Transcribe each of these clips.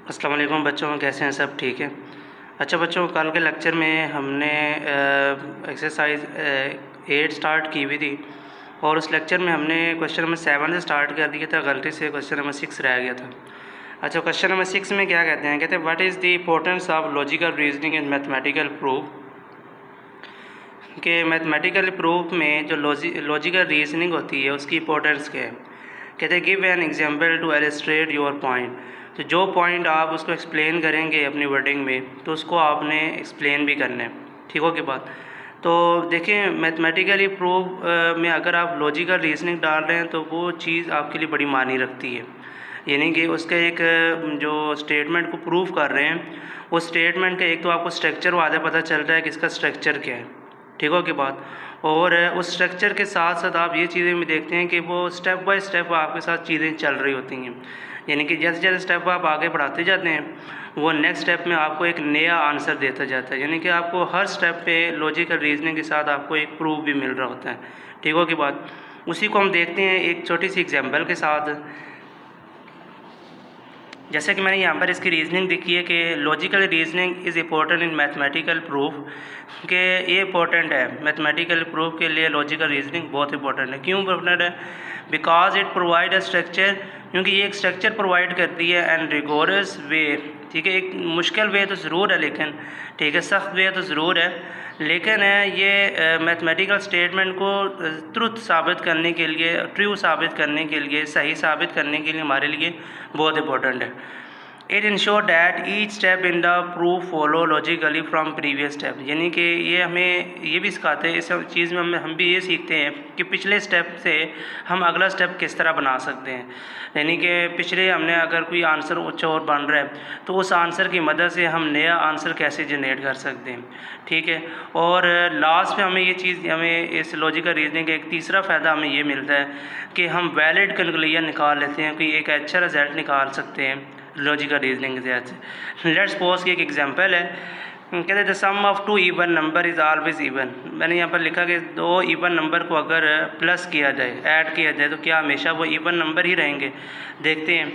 अस्सलाम वालेकुम बच्चों, कैसे हैं? सब ठीक है। अच्छा बच्चों, कल के लेक्चर में हमने एक्सरसाइज 8 स्टार्ट की हुई थी और उस लेक्चर में हमने क्वेश्चन नंबर 7 से स्टार्ट कर दिया था। गलती से क्वेश्चन नंबर 6 रह गया था। अच्छा, क्वेश्चन नंबर 6 में क्या कहते हैं? कहते हैं what is the importance of logical reasoning in mathematical proof. कि मैथमेटिकल प्रूफ में जो लॉजिकल रीजनिंग होती है उसकी इंपॉर्टेंस क्या है। कहते हैं give an example to illustrate your point. तो जो पॉइंट आप उसको एक्सप्लेन करेंगे अपनी वर्डिंग में, तो उसको आपने एक्सप्लेन भी करना है। ठीक हो की बात। तो देखिए, मैथमेटिकली प्रूफ में अगर आप लॉजिकल रीजनिंग डाल रहे हैं तो वो चीज़ आपके लिए बड़ी मायने रखती है। यानी कि उसके एक जो स्टेटमेंट को प्रूव कर रहे हैं, उस स्टेटमेंट का एक तो आपको स्ट्रक्चर वादा पता चल रहा है कि इसका स्ट्रक्चर क्या है। ठीक हो की बात। और उस स्ट्रक्चर के साथ साथ आप ये चीज़ें भी देखते हैं कि वो स्टेप बाय स्टेप आपके साथ चीज़ें चल रही होती हैं। यानी कि जैसे जैसे स्टेप आप आगे बढ़ाते जाते हैं, वो नेक्स्ट स्टेप में आपको एक नया आंसर देता जाता है। यानी कि आपको हर स्टेप पे लॉजिकल रीजनिंग के साथ आपको एक प्रूफ भी मिल रहा होता है। ठीक हो की बात। उसी को हम देखते हैं एक छोटी सी एग्जाम्पल के साथ। जैसे कि मैंने यहाँ पर इसकी रीजनिंग देखी है कि logical reasoning is important in mathematical proof. कि ये इम्पोर्टेंट है मैथमेटिकल प्रूफ के लिए। लॉजिकल रीजनिंग बहुत इंपॉर्टेंट है। क्यों इम्पोर्टेंट है? Because it provide a structure. क्योंकि ये एक स्ट्रक्चर प्रोवाइड करती है एंड रिगोरस वे। ठीक है, एक मुश्किल वे तो ज़रूर है, लेकिन ठीक है, सख्त वे तो ज़रूर है, लेकिन ये मैथमेटिकल स्टेटमेंट को ट्रुथ साबित करने के लिए, ट्रू साबित करने के लिए, सही साबित करने के लिए हमारे लिए बहुत इंपॉर्टेंट है। It ensure that each step in the proof follow logically from previous step. यानी कि ये हमें ये भी सिखाते हैं, इस चीज़ में हम भी ये सीखते हैं कि पिछले स्टेप से हम अगला स्टेप किस तरह बना सकते हैं। यानी कि पिछले हमने अगर कोई आंसर अच्छा और बन रहा है तो उस आंसर की मदद से हम नया आंसर कैसे जनरेट कर सकते हैं। ठीक है। और लास्ट में हमें ये चीज़, हमें इस लॉजिकल रीजनिंग का एक तीसरा फ़ायदा हमें ये मिलता है कि हम वैलिड कंक्लूजन निकाल लेते हैं, कि एक अच्छा रिजल्ट निकाल सकते हैं लॉजिकल रीजनिंग से। लेट्स सपोज कि एक एग्जांपल है। कहते हैं the sum of two even number is always even. मैंने यहाँ पर लिखा कि दो इवन नंबर को अगर प्लस किया जाए, ऐड किया जाए, तो क्या हमेशा वो इवन नंबर ही रहेंगे? देखते हैं।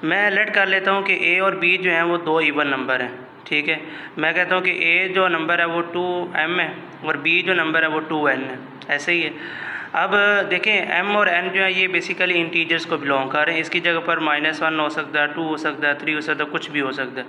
मैं लेट कर लेता हूँ कि ए और बी जो हैं वो दो इवन नंबर हैं। ठीक है। मैं कहता हूँ कि ए जो नंबर है वो 2m है और बी जो नंबर है वो 2n है। ऐसे ही है। अब देखें, m और n जो है ये बेसिकली इंटीजर्स को बिलोंग कर रहे हैं। इसकी जगह पर -1 हो सकता है, 2 हो सकता है, 3 हो सकता है, कुछ भी हो सकता है।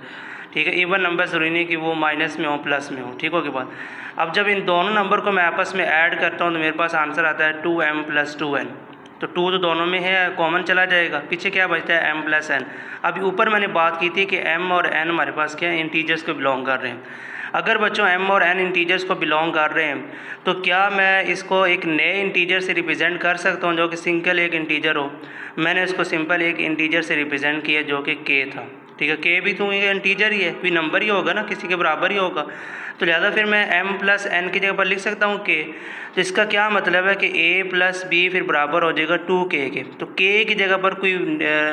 ठीक है। इवन नंबर ज़रूरी नहीं कि वो माइनस में हो, प्लस में हो। ठीक हो के बाद अब जब इन दोनों नंबर को मैं आपस में ऐड करता हूँ तो मेरे पास आंसर आता है 2m + 2n। तो 2 तो दोनों में है, कॉमन चला जाएगा, पीछे क्या बचता है m + n। अभी ऊपर मैंने बात की थी कि m और n हमारे पास क्या है, इंटीजर्स को बिलोंग कर रहे हैं। अगर बच्चों m और n इंटीजर्स को बिलोंग कर रहे हैं तो क्या मैं इसको एक नए इंटीजर से रिप्रेजेंट कर सकता हूँ जो कि सिंगल एक इंटीजर हो? मैंने इसको सिंपल एक इंटीजर से रिप्रेजेंट किया जो कि k था। ठीक है। k भी तो ये इंटीजर ही है, कोई नंबर ही होगा ना, किसी के बराबर ही होगा। तो लिहाजा फिर मैं m + n की जगह पर लिख सकता हूँ k। तो इसका क्या मतलब है कि a + b फिर बराबर हो जाएगा 2k के। तो k की जगह पर कोई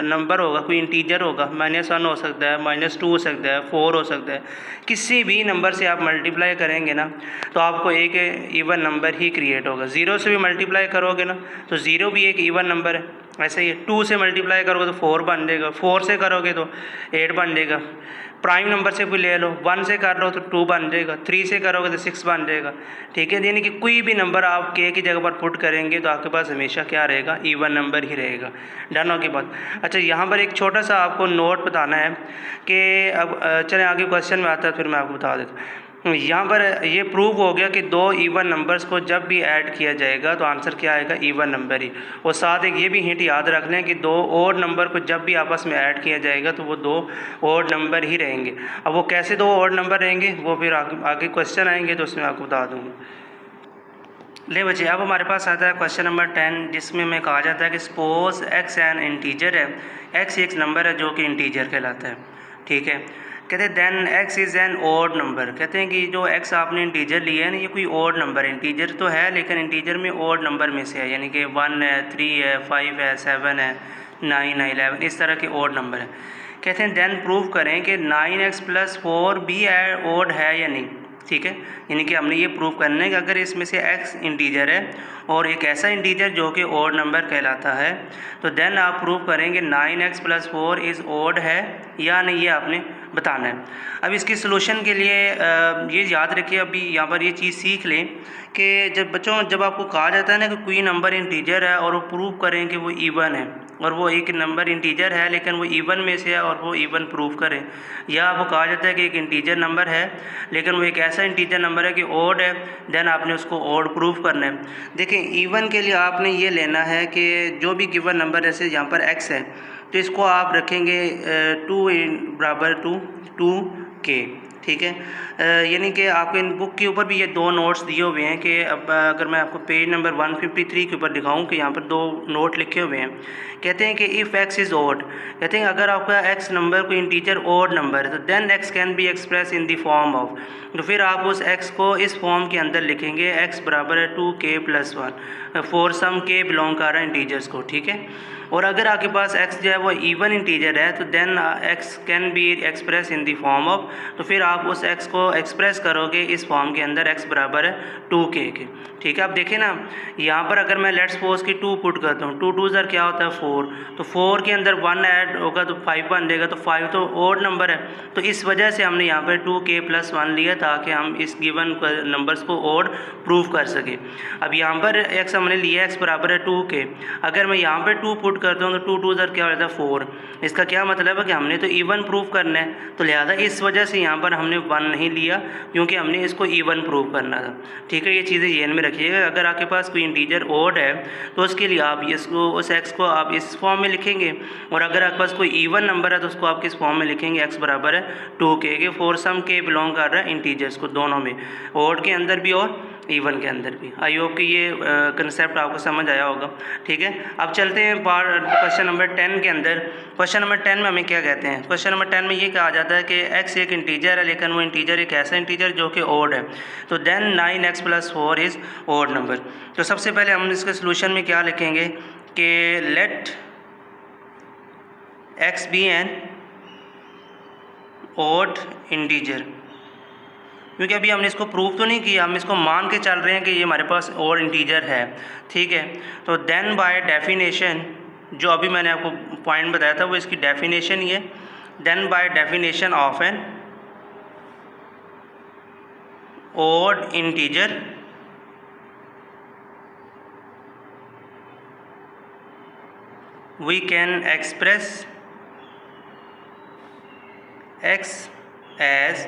नंबर होगा, कोई इंटीजर होगा, -1 हो सकता है, -2 हो सकता है, 4 हो सकता है। किसी भी नंबर से आप मल्टीप्लाई करेंगे ना तो आपको एक इवन नंबर ही क्रिएट होगा। 0 से भी मल्टीप्लाई करोगे ना तो 0 भी एक इवन नंबर है। ऐसे ही 2 से मल्टीप्लाई करोगे तो 4 बन जाएगा, 4 से करोगे तो 8 बन जाएगा। प्राइम नंबर से कोई ले लो, 1 से कर लो तो 2 बन जाएगा, 3 से करोगे तो 6 बन जाएगा। ठीक है। यानी कि कोई भी नंबर आप k की जगह पर पुट करेंगे तो आपके पास हमेशा क्या रहेगा, इवन नंबर ही रहेगा। डन हो की बात। अच्छा, यहाँ पर एक छोटा सा आपको नोट बताना है कि अब चलें आगे क्वेश्चन में आता है, फिर मैं आपको बता देता हूँ। यहाँ पर ये प्रूव हो गया कि दो इवन नंबर्स को जब भी ऐड किया जाएगा तो आंसर क्या आएगा, इवन नंबर ही। और साथ एक ये भी हिंट याद रख लें कि दो और नंबर को जब भी आपस में ऐड किया जाएगा तो वो दो और नंबर ही रहेंगे। अब वो कैसे दो और नंबर रहेंगे वो फिर आगे क्वेश्चन आएंगे तो उसमें आपको बता दूँगा। ले बच्चे, अब हमारे पास आता है क्वेश्चन नंबर 10, जिसमें में कहा जाता है कि सपोज x एन इंटीजर है, x एक नंबर है जो कि इंटीजर कहलाता है। ठीक है। कहते हैं then x is an odd number. कहते हैं कि जो x आपने इंटीजर लिया है ना, ये कोई ओड नंबर है। इंटीजर तो है लेकिन इंटीजर में ओड नंबर में से है, यानी कि 1 है, 3 है, 5 है, 7 है, 9 है, 11, इस तरह के ओड नंबर है। कहते हैं देन प्रूव करें कि 9x + 4 भी ओड है या नहीं। ठीक है, यानी कि हमने ये प्रूव करना है कि अगर इसमें से x इंटीजर है और एक ऐसा इंटीजर जो कि ऑड नंबर कहलाता है, तो देन आप प्रूव करेंगे 9x + 4 इज़ ऑड है या नहीं, ये आपने बताना है। अब इसके सोल्यूशन के लिए ये याद रखिए, अभी यहाँ पर ये चीज़ सीख लें कि जब आपको कहा जाता है ना कि कोई नंबर इंटीजर है और वो प्रूव करें कि वो इवन है, और वो एक नंबर इंटीजर है लेकिन वो इवन में से है और वो इवन प्रूव करें, या आपको कहा जाता है कि एक इंटीजर नंबर है लेकिन वो एक ऐसा इंटीजर नंबर है कि ऑड है, देन आपने उसको ऑड प्रूव करना है। देखिए, इवन के लिए आपने ये लेना है कि जो भी गिवन नंबर, जैसे यहाँ पर x है तो इसको आप रखेंगे 2 बराबर 2k, ठीक है। यानी कि आपको इन बुक के ऊपर भी ये दो नोट्स दिए हुए हैं कि अब अगर मैं आपको पेज नंबर 153 के ऊपर दिखाऊं कि यहाँ पर दो नोट लिखे हुए हैं, कहते हैं कि इफ़ x इज़ ऑड, कहते हैं अगर आपका x नंबर कोई इंटीजर ऑड नंबर है तो then x can be express in the form of, तो फिर आप उस x को इस फॉर्म के अंदर लिखेंगे x बराबर है 2k + 1 for some k belong कर रहा है इंटीजर्स को, ठीक है। और अगर आपके पास x जो है वो इवन इंटीजर है तो then x can be express in the form of, तो फिर आप उस x को एक्सप्रेस करोगे इस फॉर्म के अंदर x बराबर है 2k के, ठीक है। अब देखें ना, यहाँ पर अगर मैं लेट्स सपोज की 2 पुट करता हूँ, 2 2 ज़र क्या होता है 4, तो 4 के अंदर 1 ऐड होगा तो 5 बन जाएगा, तो 5 तो ऑड नंबर है, तो इस वजह से हमने यहाँ पर 2k + 1 लिया ताकि हम इस गिवन नंबर्स को ऑड प्रूव कर सकें। अब यहाँ पर x हमने लिया x बराबर है 2k, अगर मैं यहाँ पर 2 पुट करता हूँ तो 2 2 ज़र क्या हो जाता है 4, इसका क्या मतलब है कि हमने तो इवन प्रूव करना है, तो लिहाजा इस वजह से यहाँ पर हमने 1 नहीं लिया क्योंकि हमने इसको इवन प्रूव करना था, ठीक है। ये चीज़ें ध्यान में रखिएगा, अगर आपके पास कोई इंटीजर ऑड है तो उसके लिए आप इसको उस x को आप इस फॉर्म में लिखेंगे, और अगर आपके पास कोई इवन नंबर है तो उसको आप किस फॉर्म में लिखेंगे, x बराबर है 2k के फॉर सम k बिलोंग कर रहा है इंटीजर्स को, दोनों में, ऑड के अंदर भी और इवन के अंदर भी। आई होप कि ये कंसेप्ट आपको समझ आया होगा, ठीक है। अब चलते हैं क्वेश्चन नंबर 10 के अंदर। क्वेश्चन नंबर 10 में हमें क्या कहते हैं, क्वेश्चन नंबर 10 में ये कहा जाता है कि x एक इंटीजर है लेकिन वो इंटीजर एक ऐसा इंटीजर जो कि ऑड है, तो then 9x + 4 is odd number. तो सबसे पहले हम इसके सोल्यूशन में क्या लिखेंगे कि let x be an odd integer, क्योंकि अभी हमने इसको प्रूव तो नहीं किया, हम इसको मान के चल रहे हैं कि ये हमारे पास ऑड इंटीजर है, ठीक है। तो देन बाय डेफिनेशन, जो अभी मैंने आपको पॉइंट बताया था वो इसकी डेफिनेशन ये, then by definition of an odd integer we can express x as,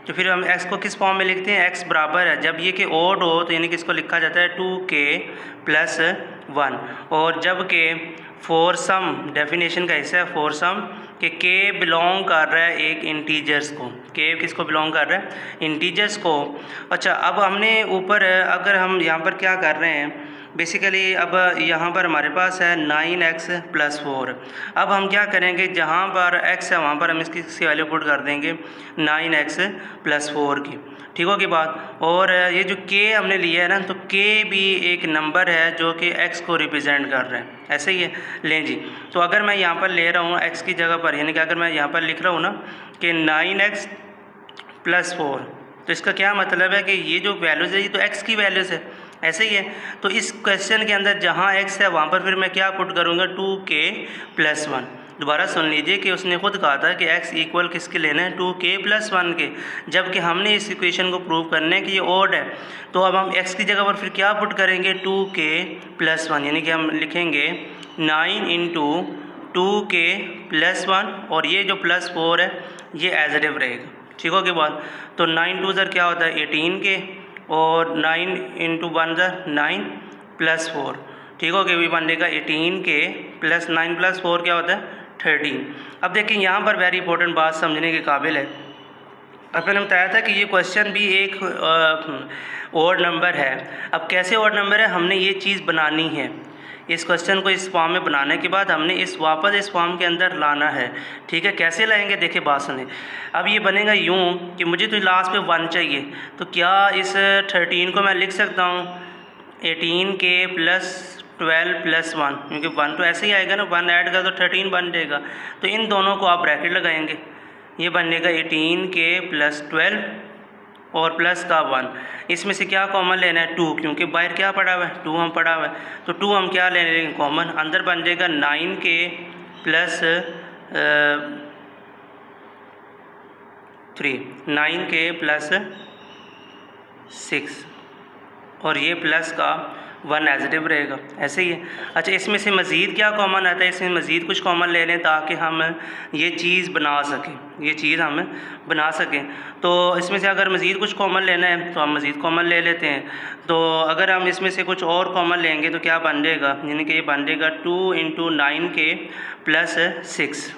तो फिर हम x को किस फॉर्म में लिखते हैं, x बराबर है, जब ये कि ऑड हो तो यानी कि इसको लिखा जाता है 2k + 1, और जब के फॉर सम, डेफिनेशन का हिस्सा है फॉर सम, कि k बिलोंग कर रहा है एक इंटीजर्स को, k किसको बिलोंग कर रहा है, इंटीजर्स को। अच्छा, अब हमने ऊपर अगर हम यहाँ पर क्या कर रहे हैं बेसिकली, अब यहाँ पर हमारे पास है 9x + 4, अब हम क्या करेंगे, जहाँ पर x है वहाँ पर हम इसकी वैल्यू पुट कर देंगे 9x + 4 की, ठीक हो की बात। और ये जो k हमने लिया है ना, तो k भी एक नंबर है जो कि x को रिप्रेजेंट कर रहा है, ऐसे ही है। लें जी, तो अगर मैं यहाँ पर ले रहा हूँ x की जगह पर, यानी कि अगर मैं यहाँ पर लिख रहा हूँ ना कि 9x + 4, तो इसका क्या मतलब है कि ये जो वैल्यूज़ है ये तो x की वैल्यूज़ है, ऐसे ही है। तो इस क्वेश्चन के अंदर जहाँ x है वहाँ पर फिर मैं क्या पुट करूँगा, 2k + 1। दोबारा सुन लीजिए कि उसने खुद कहा था कि x इक्वल किसके लेना है, 2k + 1 के, जबकि हमने इस इक्वेशन को प्रूव करना है कि ये ऑड है। तो अब हम x की जगह पर फिर क्या पुट करेंगे, 2k + 1, यानी कि हम लिखेंगे 9 × 2k + 1, और ये जो +4 है ये एज इट इज रहेगा, ठीक हो के बाद। तो 9 2 ज़र क्या होता है 18k, और 9 × 1 ज़र 9 + 4, ठीक हो गया, भी बन जाएगा 18k + 9 + 4 क्या होता है 13। अब देखिए यहाँ पर वेरी इंपॉर्टेंट बात समझने के काबिल है, अब मैंने बताया था कि ये क्वेश्चन भी एक ऑड नंबर है। अब कैसे ऑड नंबर है, हमने ये चीज़ बनानी है, इस क्वेश्चन को इस फॉर्म में बनाने के बाद हमने वापस इस फॉर्म के अंदर लाना है, ठीक है। कैसे लाएंगे, देखिए बात सुने। अब ये बनेगा यूँ कि मुझे तो लास्ट पे 1 चाहिए, तो क्या इस 13 को मैं लिख सकता हूँ 18k + 12 + 1, क्योंकि 1 तो ऐसे ही आएगा ना, 1 ऐड कर तो 13 बन जाएगा। तो इन दोनों को आप ब्रैकेट लगाएंगे, ये बनेगा 18k + 12 और प्लस का 1। इसमें से क्या कॉमन लेना है? 2, क्योंकि बाहर क्या पड़ा हुआ है? 2 हम पड़ा हुआ है, तो 2 हम क्या ले लेंगे कॉमन? अंदर बन जाएगा 9k प्लस 3, 9k प्लस 6 और ये प्लस का 1 एजिटिव रहेगा, ऐसे ही है। अच्छा, इसमें से मज़ीद क्या कॉमन आता है? इसमें मज़ीद कुछ कॉमन ले लें ताकि हम ये चीज़ बना सकें, ये चीज़ हम बना सकें। तो इसमें से अगर मज़ीद कुछ कॉमन लेना है तो हम मज़ीद कॉमन ले लेते हैं। तो अगर हम इसमें से कुछ और कॉमन लेंगे तो क्या बन जाएगा? यानी कि ये बन जाएगा 2 × 9k प्लस 6।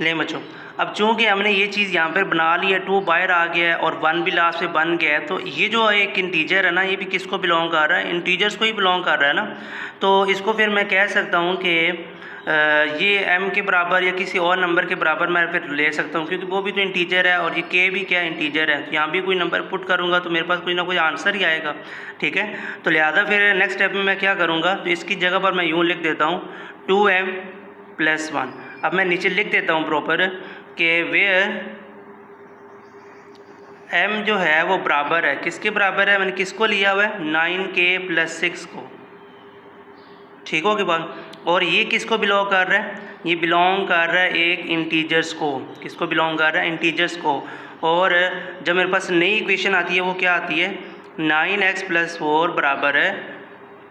लें बच्चों, अब चूँकि हमने ये चीज़ यहाँ पर बना ली है, 2 बाहर आ गया है और 1 भी लास्ट में बन गया है, तो ये जो एक इंटीजर है ना, ये भी किसको बिलोंग कर रहा है? इंटीजर्स को ही बिलोंग कर रहा है ना। तो इसको फिर मैं कह सकता हूँ कि ये m के बराबर या किसी और नंबर के बराबर मैं फिर ले सकता हूँ, क्योंकि वो भी तो इंटीजर है और ये k भी क्या इंटीजर है। यहाँ भी कोई नंबर पुट करूँगा तो मेरे पास कोई ना कोई आंसर ही आएगा, ठीक है। तो लिहाजा फिर नेक्स्ट स्टेप में मैं क्या करूँगा, तो इसकी जगह पर मैं यूँ लिख देता हूँ 2m + 1। अब मैं नीचे लिख देता हूँ प्रॉपर कि वेयर m जो है वो बराबर है, किसके बराबर है? मैंने किसको लिया हुआ है? 9k + 6 को, ठीक हो गई बात। और ये किसको बिलोंग कर रहा है? ये बिलोंग कर रहा है एक इंटीजर्स को। किसको बिलोंग कर रहा है? इंटीजर्स को। और जब मेरे पास नई इक्वेशन आती है वो क्या आती है? 9x + 4 बराबर है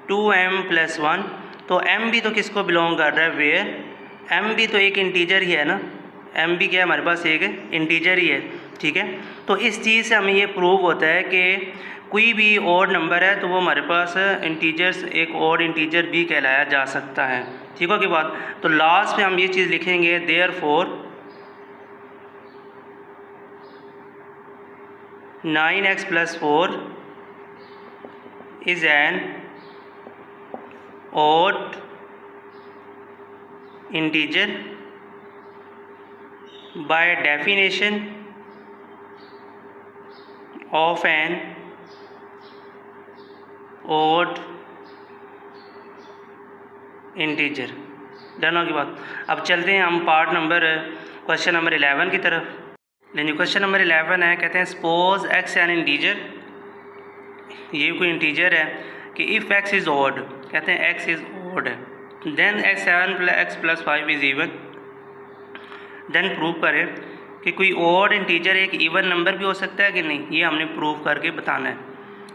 2m + 1। तो m भी तो किसको बिलोंग कर रहा है? वेयर m भी तो एक इंटीजर ही है ना, m भी क्या है हमारे पास? एक इंटीजर ही है, ठीक है। तो इस चीज़ से हमें ये प्रूव होता है कि कोई भी और नंबर है तो वो हमारे पास इंटीजर्स एक और इंटीजर भी कहलाया जा सकता है, ठीक हो की बात। तो लास्ट में हम ये चीज़ लिखेंगे, therefore 9x + 4 is an odd integer by definition of an odd integer. Done होगी बात। अब चलते हैं हम क्वेश्चन नंबर 11 की तरफ। लेकिन क्वेश्चन नंबर 11 है, कहते हैं सपोज x एन इंटीजर, ये कोई इंटीजर है कि इफ़ x इज़ ऑड, कहते हैं x इज़ ऑड है, then x + 5 is even. Then prove करें कि कोई और इंटीजर एक इवन नंबर भी हो सकता है कि नहीं, ये हमने प्रूव करके बताना है।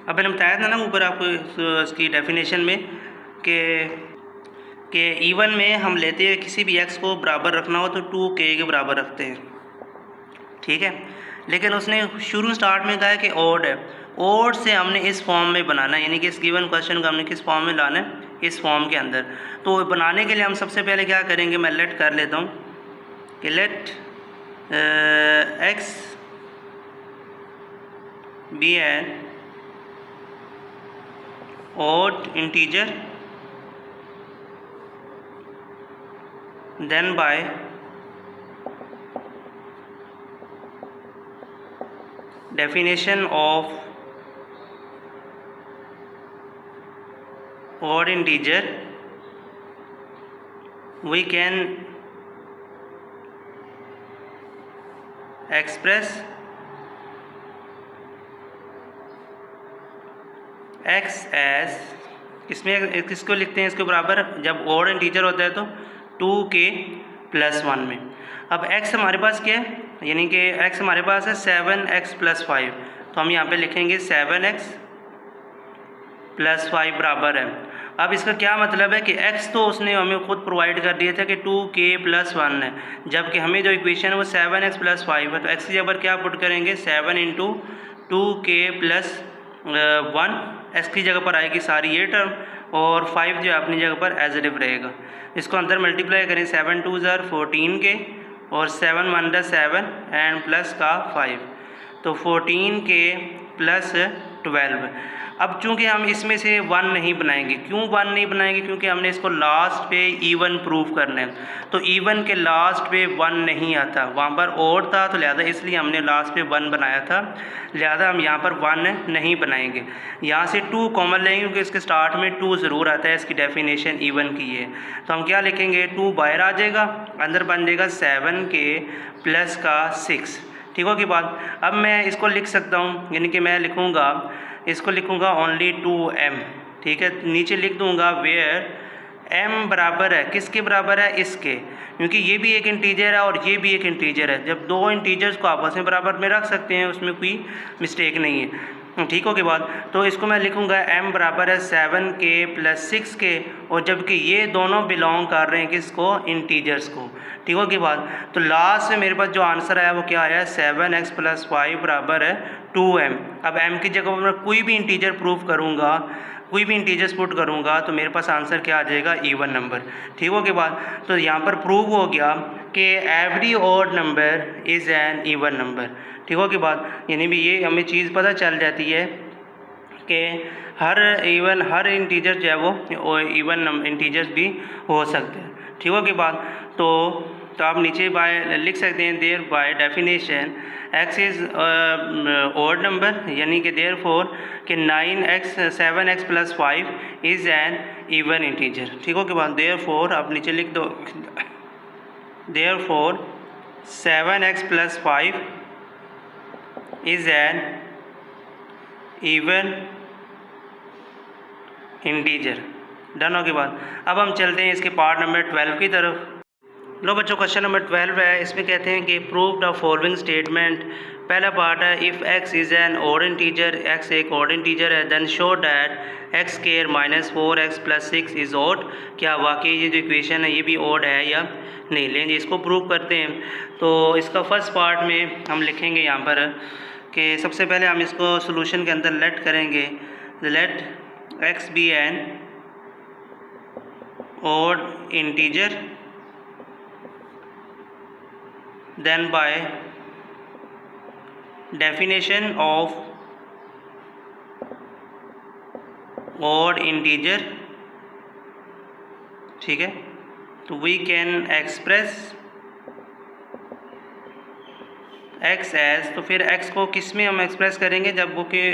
अब मैंने बताया था ना ऊपर आपको इसकी डेफिनेशन में कि इवन में हम लेते हैं किसी भी x को बराबर रखना हो तो 2k के बराबर रखते हैं, ठीक है। लेकिन उसने शुरू स्टार्ट में कहा है कि ऑड है, ऑड से हमने इस फॉर्म में बनाना है, यानी कि इस गिवन क्वेश्चन को हमने किस फॉर्म में लाना है? इस फॉर्म के अंदर। तो बनाने के लिए हम सबसे पहले क्या करेंगे, मैं लेट कर लेता हूँ कि let x be an odd integer, then by definition of odd integer we can express x S, इसमें किसको लिखते हैं इसके बराबर? जब ऑड इंटीजर होता है तो 2k + 1 में। अब x हमारे पास क्या है, यानी कि x हमारे पास है 7x + 5, तो हम यहाँ पे लिखेंगे 7x + 5 बराबर है। अब इसका क्या मतलब है कि x तो उसने हमें खुद प्रोवाइड कर दिया था कि 2k + 1 है, जबकि हमें जो इक्वेशन है वो 7x + 5 है। तो x की जगह पर क्या पुट करेंगे? 7 × 2k + 1, x की जगह पर आएगी सारी ये टर्म और 5 जो अपनी जगह पर एज इट इज रहेगा। इसको अंदर मल्टीप्लाई करें, 7 2 ज़ार 14k और 7 1 दा 7 एंड प्लस का 5, तो 14k + 12। अब चूंकि हम इसमें से 1 नहीं बनाएंगे, क्यों 1 नहीं बनाएंगे? क्योंकि हमने इसको लास्ट पे इवन प्रूव करना है, तो इवन के लास्ट पे 1 नहीं आता, वहाँ पर ऑड था, तो लिहाजा इसलिए हमने लास्ट पे 1 बनाया था, लिहाजा हम यहाँ पर 1 नहीं बनाएंगे। यहाँ से 2 कॉमन लेंगे क्योंकि इसके स्टार्ट में 2 ज़रूर आता है, इसकी डेफिनेशन इवन की है। तो हम क्या लिखेंगे? 2 बाहर आ जाएगा, अंदर बन जाएगा 7k + 6, ठीक हो की बात। अब मैं इसको लिख सकता हूँ, यानी कि मैं लिखूँगा, इसको लिखूँगा ओनली 2m, ठीक है। नीचे लिख दूँगा वेयर m बराबर है, किसके बराबर है, इसके, क्योंकि ये भी एक इंटीजर है और ये भी एक इंटीजर है। जब दो इंटीजर्स को आपस में बराबर में रख सकते हैं, उसमें कोई मिस्टेक नहीं है, ठीक हो के बाद। तो इसको मैं लिखूँगा m बराबर है 7k + 6k, और जबकि ये दोनों बिलोंग कर रहे हैं किसको, इंटीजर्स को, ठीक हो के बाद। तो लास्ट में मेरे पास जो आंसर आया वो क्या आया, 7x + 5 बराबर है 2m। अब m की जगह पर मैं कोई भी इंटीजर प्रूफ करूँगा, कोई भी इंटीजर्स पुट करूँगा, तो मेरे पास आंसर क्या आ जाएगा, इवन नंबर, ठीक हो के बाद। तो यहाँ पर प्रूव हो गया कि every odd number is an even number, ठीक हो के बाद। यानी भी ये हमें चीज़ पता चल जाती है कि हर इंटीजर जो है वो इवन इंटीजर्स भी हो सकते हैं, ठीक हो के बाद। तो आप नीचे बाय लिख सकते हैं, thereby definition x is odd number, यानी कि देयर फोर कि 7x + 5 is an even integer, ठीक हो के बाद। देयर फोर आप नीचे लिख दो, therefore 7x + 5 is an even integer, done हो के बाद। अब हम चलते हैं इसके पार्ट नंबर 12 की तरफ। लो बच्चों, क्वेश्चन नंबर 12 है, इसमें कहते हैं कि प्रूव द फॉलोइंग स्टेटमेंट। पहला पार्ट है, if x is an odd integer, x एक ऑड इंटीजर है, then show that x² - 4x + 6 is odd. क्या वाकई ये जो इक्वेशन है ये भी ऑड है या नहीं, लेंगे इसको प्रूव करते हैं। तो इसका फर्स्ट पार्ट में हम लिखेंगे यहाँ पर कि सबसे पहले हम इसको सोल्यूशन के अंदर लेट करेंगे, let x be an odd integer, then by definition of odd integer, ठीक है, तो we can express x as, तो फिर x को किस में हम एक्सप्रेस करेंगे, जब वो के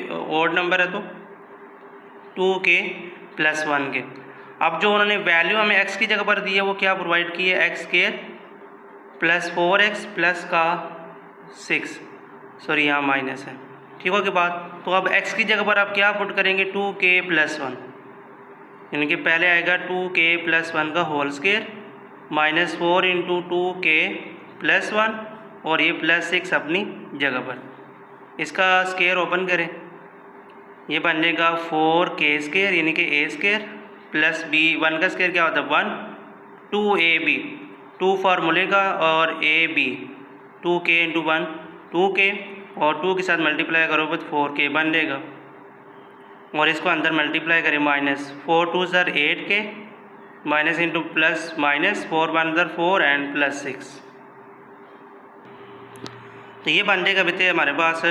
ऑड नंबर है तो 2k + 1 के। अब जो उन्होंने वैल्यू हमें x की जगह पर दी है वो क्या प्रोवाइड की है, x² + 4x + 6, सॉरी यहाँ माइनस है, ठीक हो के बाद। तो अब x की जगह पर आप क्या पुट करेंगे, 2k + 1, यानी कि पहले आएगा 2k + 1 का होल स्क्वायर -4 × 2k + 1, और ये +6 अपनी जगह पर। इसका स्क्वायर ओपन करें, ये बन जाएगा 4k², यानी कि a² + b, 1 का स्क्वायर क्या होता है 1, 2ab, 2 फार्मूले का, और ab 2k × 1 2k, और 2 के साथ मल्टीप्लाई करो तो 4k बन जाएगा, और इसको अंदर मल्टीप्लाई करें -4 2 * 8k, minus into plus minus, 4 1 = 4 and +6। तो ये बन जाएगा बेटे हमारे पास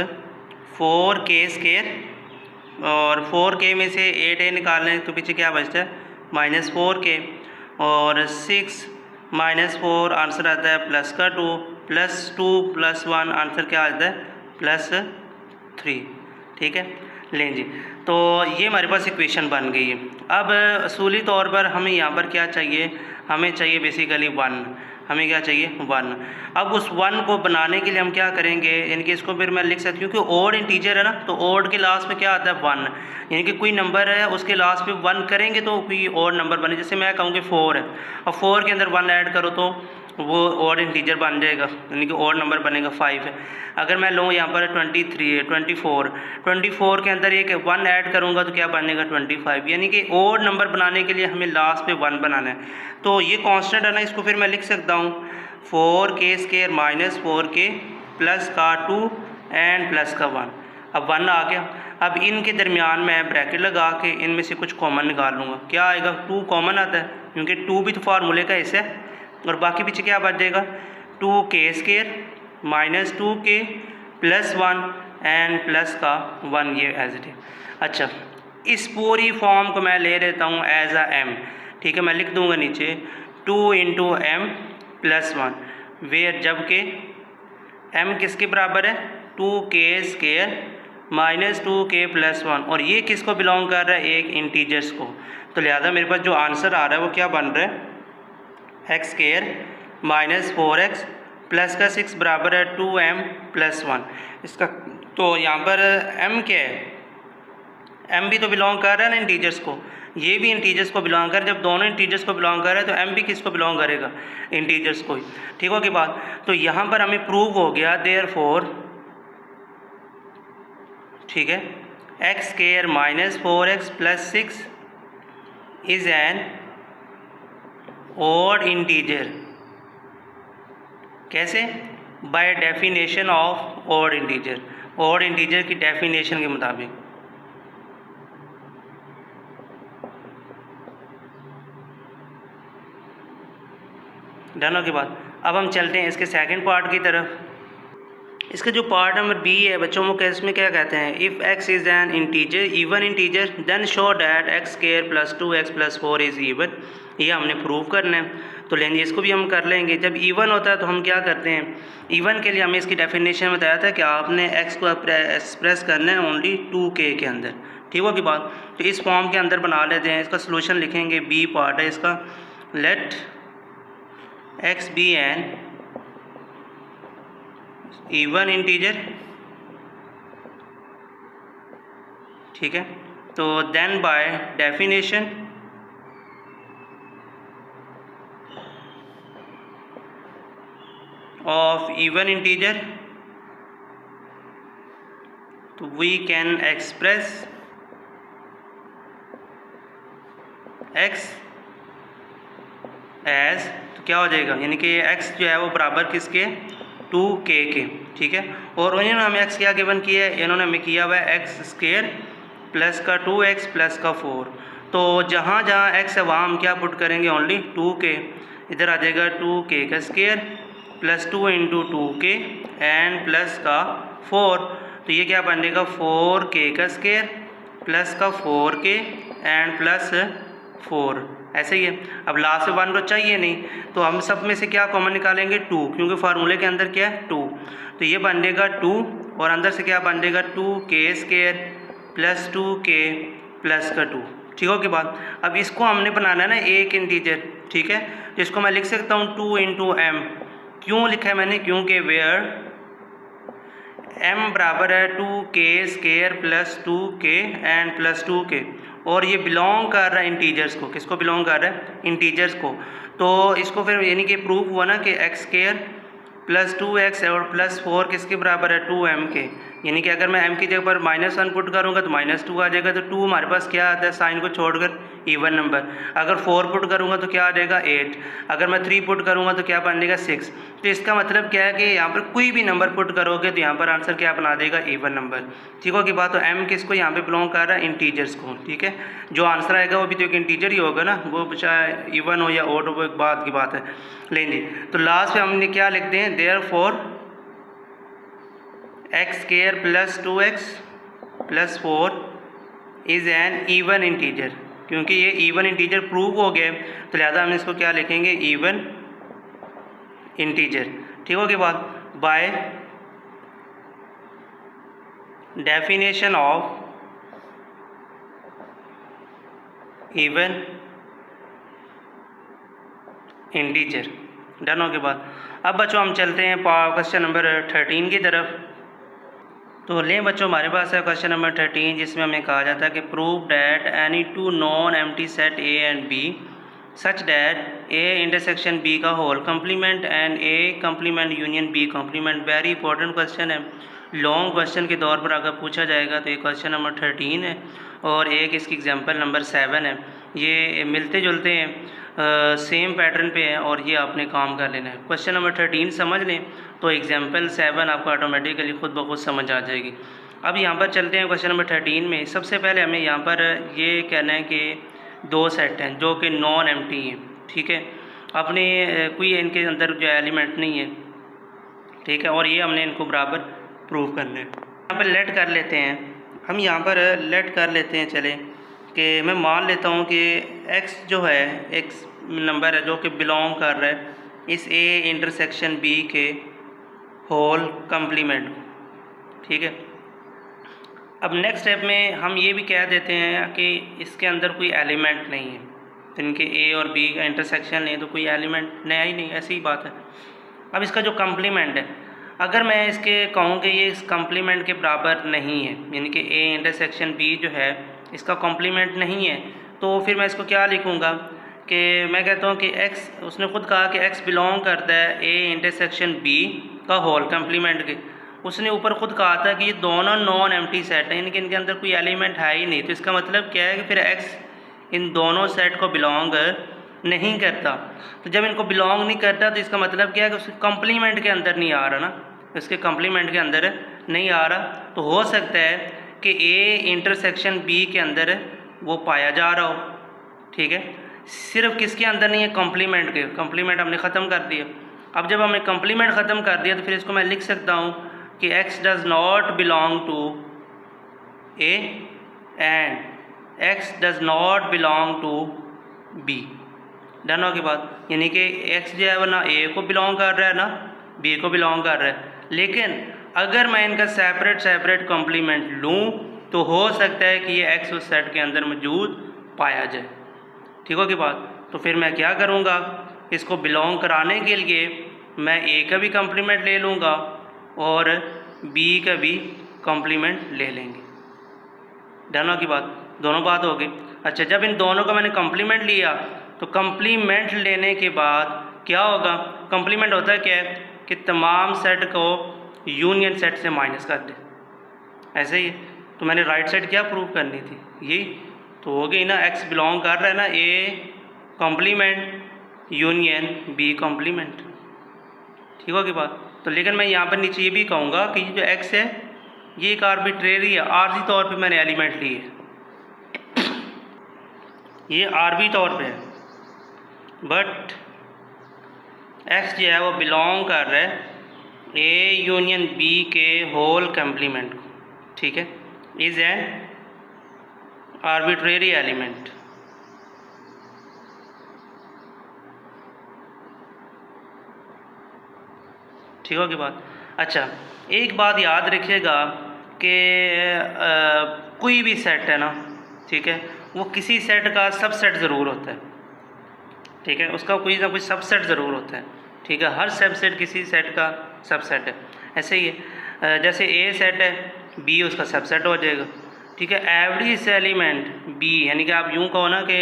4k², और 4k में से 8a निकाल लें तो पीछे क्या बचता है -4k, और 6 -4 आंसर आता है +2, +2 + 1 आंसर क्या आता है +3, ठीक है। लें जी, तो ये हमारे पास इक्वेशन बन गई है। अब असूली तौर पर हमें यहाँ पर क्या चाहिए, हमें चाहिए बेसिकली 1, हमें क्या चाहिए 1। अब उस 1 को बनाने के लिए हम क्या करेंगे, यानी कि इसको फिर मैं लिख सकती हूँ क्योंकि ऑड इंटीजर है ना, तो ऑड के लास्ट में क्या आता है 1, यानी कि कोई नंबर है उसके लास्ट पे 1 करेंगे तो कोई ऑड नंबर बने। जैसे मैं कहूँगी 4 है, और 4 के अंदर 1 ऐड करो तो वो ऑड इंटीजर बन जाएगा, यानी कि ऑड नंबर बनेगा 5 है। अगर मैं लूँ यहाँ पर 23 है, 24 के अंदर एक 1 ऐड करूँगा तो क्या बनेगा 25, यानी कि ऑड नंबर बनाने के लिए हमें लास्ट पे 1 बनाना है। तो ये कांस्टेंट है ना, इसको फिर मैं लिख सकता हूँ 4k² - 4k प्लस का 2 एंड प्लस का 1। अब 1 आ गया। अब इनके दरमियान मैं ब्रैकेट लगा के इनमें से कुछ कॉमन निकाल लूँगा। क्या आएगा 2 कॉमन आता है, क्योंकि 2 भी तो फार्मूले का हिस्सा है, और बाकी पीछे क्या बच जाएगा 2k² - 2k + 1 एंड प्लस का 1, ये एज इट इज। अच्छा, इस पूरी फॉर्म को मैं ले लेता हूँ एज अ m, ठीक है। मैं लिख दूँगा नीचे 2 × m + 1, वेयर जबकि m किसके बराबर है 2k² - 2k + 1, और ये किसको बिलोंग कर रहा है, एक इंटीजर्स को। तो लिहाजा मेरे पास जो आंसर आ रहा है वो क्या बन रहा है x² - 4x प्लस का 6 बराबर है 2m प्लस 1 इसका। तो यहाँ पर m क्या है, m भी तो बिलोंग कर रहा है ना इंटीजर्स को, ये भी इंटीजर्स को बिलोंग कर, जब दोनों इंटीजर्स को बिलोंग कर रहा है तो m भी किसको बिलोंग करेगा, इंटीजर्स को ही। ठीक हो की बात। तो यहाँ पर हमें प्रूव हो गया देयरफॉर, ठीक है, x square minus 4x plus 6 is an odd integer. कैसे? By definition of odd integer, odd integer की डेफिनेशन के मुताबिक। डन हो के बाद अब हम चलते हैं इसके सेकंड पार्ट की तरफ। इसका जो पार्ट नंबर बी है बच्चों को इसमें क्या कहते हैं, if x is an integer even integer then show that x square plus 2x plus 4 is even. ये हमने प्रूव करना है, तो लेंगे इसको भी हम कर लेंगे। जब इवन होता है तो हम क्या करते हैं, इवन के लिए हमें इसकी डेफिनेशन बताया था कि आपने x को एक्सप्रेस करना है ओनली 2k के अंदर। ठीक हो की बात। तो इस फॉर्म के अंदर बना लेते हैं, इसका सोल्यूशन लिखेंगे, बी पार्ट है इसका, let x be an even integer. ठीक है, तो then by definition of even integer तो we can express x as, तो क्या हो जाएगा, यानी कि x जो है वो बराबर किसके, 2k के। ठीक है, और इन्होंने हमें x क्या गिवन किया है, इन्होंने हमें किया हुआ है एक्स स्क्वायर प्लस का 2x प्लस का 4। तो जहाँ जहाँ x है वहाँ हम क्या पुट करेंगे, ओनली 2k। इधर आ जाएगा 2k का square plus 2 into 2k and plus का 4। तो ये क्या बनेगा, 4k का स्क्वायर प्लस का 4k एंड प्लस 4। ऐसे ही है। अब लास्ट से 1 को चाहिए नहीं, तो हम सब में से क्या कॉमन निकालेंगे, 2, क्योंकि फार्मूले के अंदर क्या है 2। तो ये बन जाएगा 2 और अंदर से क्या बन जाएगा 2k square plus 2k plus का 2। ठीक हो की बात। अब इसको हमने बनाना है ना एक इंटीजर। ठीक है, जिसको मैं लिख सकता हूँ 2 इंटू एम। क्यों लिखा है मैंने, क्योंकि वेयर m बराबर है 2k square plus 2k and plus 2k, और ये बिलोंग कर रहा है इंटीजर्स को। किसको बिलोंग कर रहा है, इंटीजर्स को। तो इसको फिर यानी कि प्रूफ हुआ ना कि एक्स स्क्वायर प्लस 2x और प्लस 4 किसके बराबर है, 2m के। यानी कि अगर मैं m की जगह पर -1 पुट करूँगा तो -2 आ जाएगा। तो 2 हमारे पास क्या आता है, साइन को छोड़कर इवन नंबर। अगर 4 पुट करूँगा तो क्या आ जाएगा, 8। अगर मैं 3 पुट करूँगा तो क्या बन जाएगा, 6। तो इसका मतलब क्या है कि यहाँ पर कोई भी नंबर पुट करोगे तो यहाँ पर आंसर क्या बना देगा, इवन नंबर। ठीक हो की बात। तो m किसको यहाँ पे बिलोंग कर रहा है, इंटीजर्स को। ठीक है, जो आंसर आएगा वो भी तो एक इंटीजर ही होगा ना, वो चाहे इवन हो या ऑड हो, वो एक बात की बात है। लेंगे तो लास्ट में हमने क्या लिखते हैं, therefore x square plus 2x plus 4 is an even integer. क्योंकि ये इवन इंटीजर प्रूव हो गया तो लिहाजा हम इसको क्या लिखेंगे, इवन इंटीजर। ठीक हो गई बात। Bye definition of even integer. Done हो के बाद अब बच्चों हम चलते हैं क्वेश्चन नंबर 13 की तरफ। तो लें बच्चों, हमारे पास है क्वेश्चन नंबर 13, जिसमें हमें कहा जाता है कि prove that any two non empty set A and B such that A intersection B का whole complement and A complement union B complement. Very important question है, लॉन्ग क्वेश्चन के तौर पर अगर पूछा जाएगा तो ये क्वेश्चन नंबर 13 है और एक इसकी एग्जाम्पल नंबर 7 है। ये मिलते जुलते हैं, सेम पैटर्न पे है और ये आपने काम कर लेना है। क्वेश्चन नंबर 13 समझ लें तो एग्जाम्पल 7 आपको ऑटोमेटिकली खुद ब खुद समझ आ जाएगी। अब यहाँ पर चलते हैं क्वेश्चन नंबर 13 में। सबसे पहले हमें यहाँ पर ये कहना है कि 2 सेट हैं जो कि नॉन एम्प्टी हैं। ठीक है, अपने कोई इनके अंदर जो एलिमेंट नहीं है। ठीक है, और ये हमने इनको बराबर प्रूव करना है। यहाँ पर लेट कर लेते हैं, हम यहाँ पर लेट कर लेते हैं, चले कि मैं मान लेता हूँ कि x जो है एक नंबर है जो कि बिलोंग कर रहा है इस a इंटरसेक्शन b के होल कम्प्लीमेंट। ठीक है, अब नेक्स्ट स्टेप में हम ये भी कह देते हैं कि इसके अंदर कोई एलिमेंट नहीं है। तो इनके a और b का इंटरसेक्शन नहीं है तो कोई एलिमेंट नया ही नहीं, ऐसी ही बात है। अब इसका जो कम्प्लीमेंट है, अगर मैं इसके कहूँ कि ये इस कम्प्लीमेंट के बराबर नहीं है, यानी कि ए इंटरसेक्शन बी जो है इसका कॉम्प्लीमेंट नहीं है, तो फिर मैं इसको क्या लिखूँगा कि मैं कहता हूँ कि एक्स, उसने खुद कहा कि एक्स बिलोंग करता है ए इंटरसेक्शन बी का होल कम्प्लीमेंट के। उसने ऊपर खुद कहा था कि ये दोनों नॉन एम्प्टी सेट हैं, यानी कि इनके अंदर कोई एलिमेंट है ही नहीं। तो इसका मतलब क्या है कि फिर एक्स इन दोनों सेट को बिलोंग नहीं करता। तो जब इनको बिलोंग नहीं करता तो इसका मतलब क्या है कि उसके कम्प्लीमेंट के अंदर नहीं आ रहा ना, इसके कम्प्लीमेंट के अंदर नहीं आ रहा। तो हो सकता है कि ए इंटरसेक्शन बी के अंदर वो पाया जा रहा हो, ठीक है। सिर्फ किसके अंदर नहीं है, कम्प्लीमेंट के। कम्प्लीमेंट हमने ख़त्म कर दिया। अब जब हमने कम्प्लीमेंट ख़त्म कर दिया तो फिर इसको मैं लिख सकता हूँ कि x does not belong to A and x does not belong to b। Done होगी बात, यानी कि x जो है वो ना a को बिलोंग कर रहा है ना b को बिलोंग कर रहा है। लेकिन अगर मैं इनका सेपरेट कॉम्प्लीमेंट लूँ तो हो सकता है कि ये x उस सेट के अंदर मौजूद पाया जाए, ठीक होगी बात। तो फिर मैं क्या करूँगा, इसको बिलोंग कराने के लिए मैं a का भी कॉम्प्लीमेंट ले लूँगा और b का भी कॉम्प्लीमेंट ले लेंगे। डन होगी बात, दोनों बात हो गई। अच्छा, जब इन दोनों का मैंने कॉम्प्लीमेंट लिया तो कॉम्प्लीमेंट लेने के बाद क्या होगा, कॉम्प्लीमेंट होता है क्या है कि तमाम सेट को यूनियन सेट से माइनस कर दे, ऐसे ही। तो मैंने राइट साइड क्या प्रूव करनी थी, यही तो हो गई ना, एक्स बिलोंग कर रहा है ना A complement union B complement, ठीक होगी बात। तो लेकिन मैं यहाँ पर नीचे ये भी कहूँगा कि ये जो एक्स है ये एक आर्बिट्रेरी है, आर्जी तौर पे मैंने एलिमेंट ली है, ये आरबी तौर पे है, बट एक्स जो है वो बिलोंग कर रहा है ए यूनियन बी के होल कम्प्लीमेंट को, ठीक है। इज़ एन आर्बिट्रेरी एलिमेंट, ठीक होगी बात। अच्छा, एक बात याद रखिएगा कि कोई भी सेट है ना, ठीक है, वो किसी सेट का सबसेट ज़रूर होता है, ठीक है, उसका कोई ना कोई सबसेट ज़रूर होता है, ठीक है। हर सबसेट किसी सेट का सबसेट है, ऐसे ही है। जैसे ए सेट है, बी उसका सबसेट हो जाएगा, ठीक है। एवरी एलिमेंट बी, यानी कि आप यूँ कहो ना कि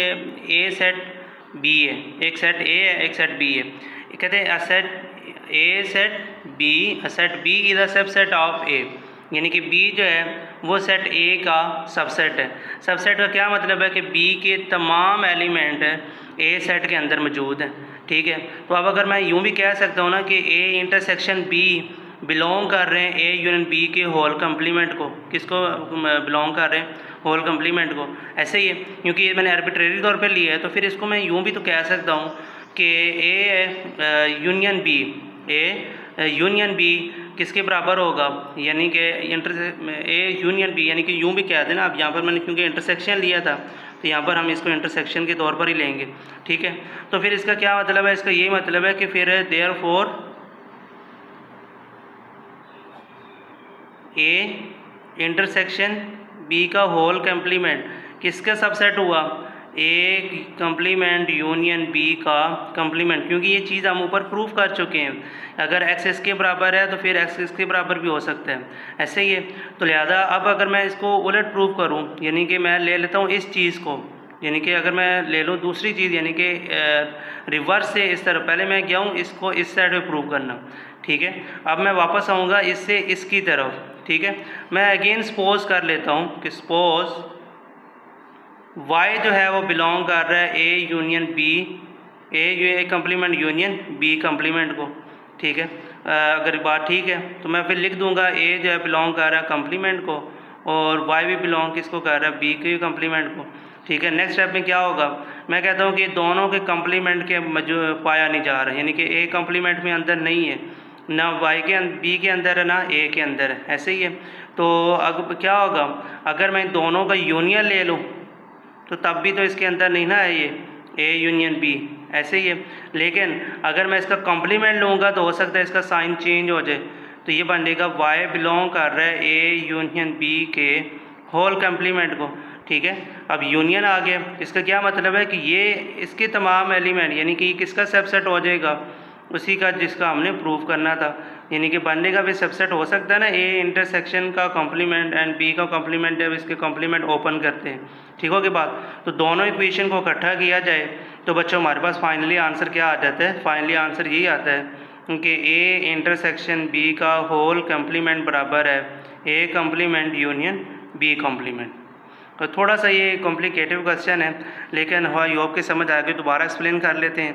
ए सेट बी है, एक सेट ए है एक सेट बी है, कहते हैं set A set B, set B is a subset of A, यानी कि बी जो है वो सेट ए का सबसेट है। सबसेट का क्या मतलब है कि बी के तमाम एलिमेंट ए सेट के अंदर मौजूद हैं, ठीक है। तो अब अगर मैं यूँ भी कह सकता हूँ ना कि ए इंटरसेक्शन बी बिलोंग कर रहे हैं ए यूनियन बी के होल कम्प्लीमेंट को, किसको बिलोंग कर रहे हैं, होल कम्प्लीमेंट को, ऐसे ही है। क्योंकि ये मैंने आर्बिट्रेरी तौर पे लिया है तो फिर इसको मैं यूँ भी तो कह सकता हूँ कि A union B, A union B किसके बराबर होगा, यानी कि ए यूनियन बी, यानी कि यूँ भी कह देना। अब यहाँ पर मैंने क्योंकि इंटरसेक्शन लिया था तो यहाँ पर हम इसको इंटरसेक्शन के तौर पर ही लेंगे, ठीक है। तो फिर इसका क्या मतलब है, इसका यही मतलब है कि फिर देयरफॉर ए इंटरसेक्शन बी का होल कम्प्लीमेंट किसका सबसेट हुआ, ए कम्प्लीमेंट यूनियन बी का कम्प्लीमेंट, क्योंकि ये चीज़ हम ऊपर प्रूफ कर चुके हैं। अगर एक्स इसके बराबर है तो फिर एक्स इसके बराबर भी हो सकता है, ऐसे ही है। तो लिहाजा अब अगर मैं इसको उलट प्रूफ करूं, यानी कि मैं ले लेता हूं इस चीज़ को, यानी कि अगर मैं ले लूँ दूसरी चीज़, यानी कि रिवर्स से इस तरफ, पहले मैं गया हूँ इसको इस साइड पे प्रूव करना, ठीक है। अब मैं वापस आऊँगा इससे इसकी तरफ, ठीक है। मैं अगेन सपोज कर लेता हूँ कि सपोज y जो है वो बिलोंग कर रहा है A union B, A complement union B complement को, ठीक है। अगर बात ठीक है तो मैं फिर लिख दूंगा ए जो है बिलोंग कर रहा है कम्प्लीमेंट को और y भी बिलोंग किसको कर रहा है, बी के कम्प्लीमेंट को, ठीक है। नेक्स्ट स्टेप में क्या होगा, मैं कहता हूँ कि दोनों के कम्प्लीमेंट के पाया नहीं जा रहा, यानी कि ए कम्प्लीमेंट में अंदर नहीं है, ना y के बी के अंदर है ना ए के अंदर है, ऐसे ही है। तो अब क्या होगा, अगर मैं दोनों का यूनियन ले लूँ तो तब भी तो इसके अंदर नहीं ना है ये ए यूनियन बी, ऐसे ही है। लेकिन अगर मैं इसका कॉम्प्लीमेंट लूँगा तो हो सकता है इसका साइन चेंज हो जाए, तो ये बनेगा y बिलोंग कर रहा है ए यूनियन बी के होल कम्प्लीमेंट को, ठीक है। अब यूनियन आ गया, इसका क्या मतलब है कि ये इसके तमाम एलिमेंट, यानी कि किसका सबसेट हो जाएगा, उसी का जिसका हमने प्रूव करना था, यानी कि बनने का भी सबसेट हो सकता है ना, ए इंटरसेक्शन का कॉम्प्लीमेंट एंड बी का कॉम्प्लीमेंट जब इसके कॉम्प्लीमेंट ओपन करते हैं, ठीक हो गई बात। तो दोनों इक्वेशन को इकट्ठा किया जाए तो बच्चों हमारे पास फाइनली आंसर क्या आ जाता है, फाइनली आंसर यही आता है कि ए इंटरसेक्शन बी का होल कॉम्प्लीमेंट बराबर है A complement union B complement. तो थोड़ा सा ये कॉम्प्लिकेटेड क्वेश्चन है, लेकिन आई होप के समझ आ गई। दोबारा एक्सप्लेन कर लेते हैं।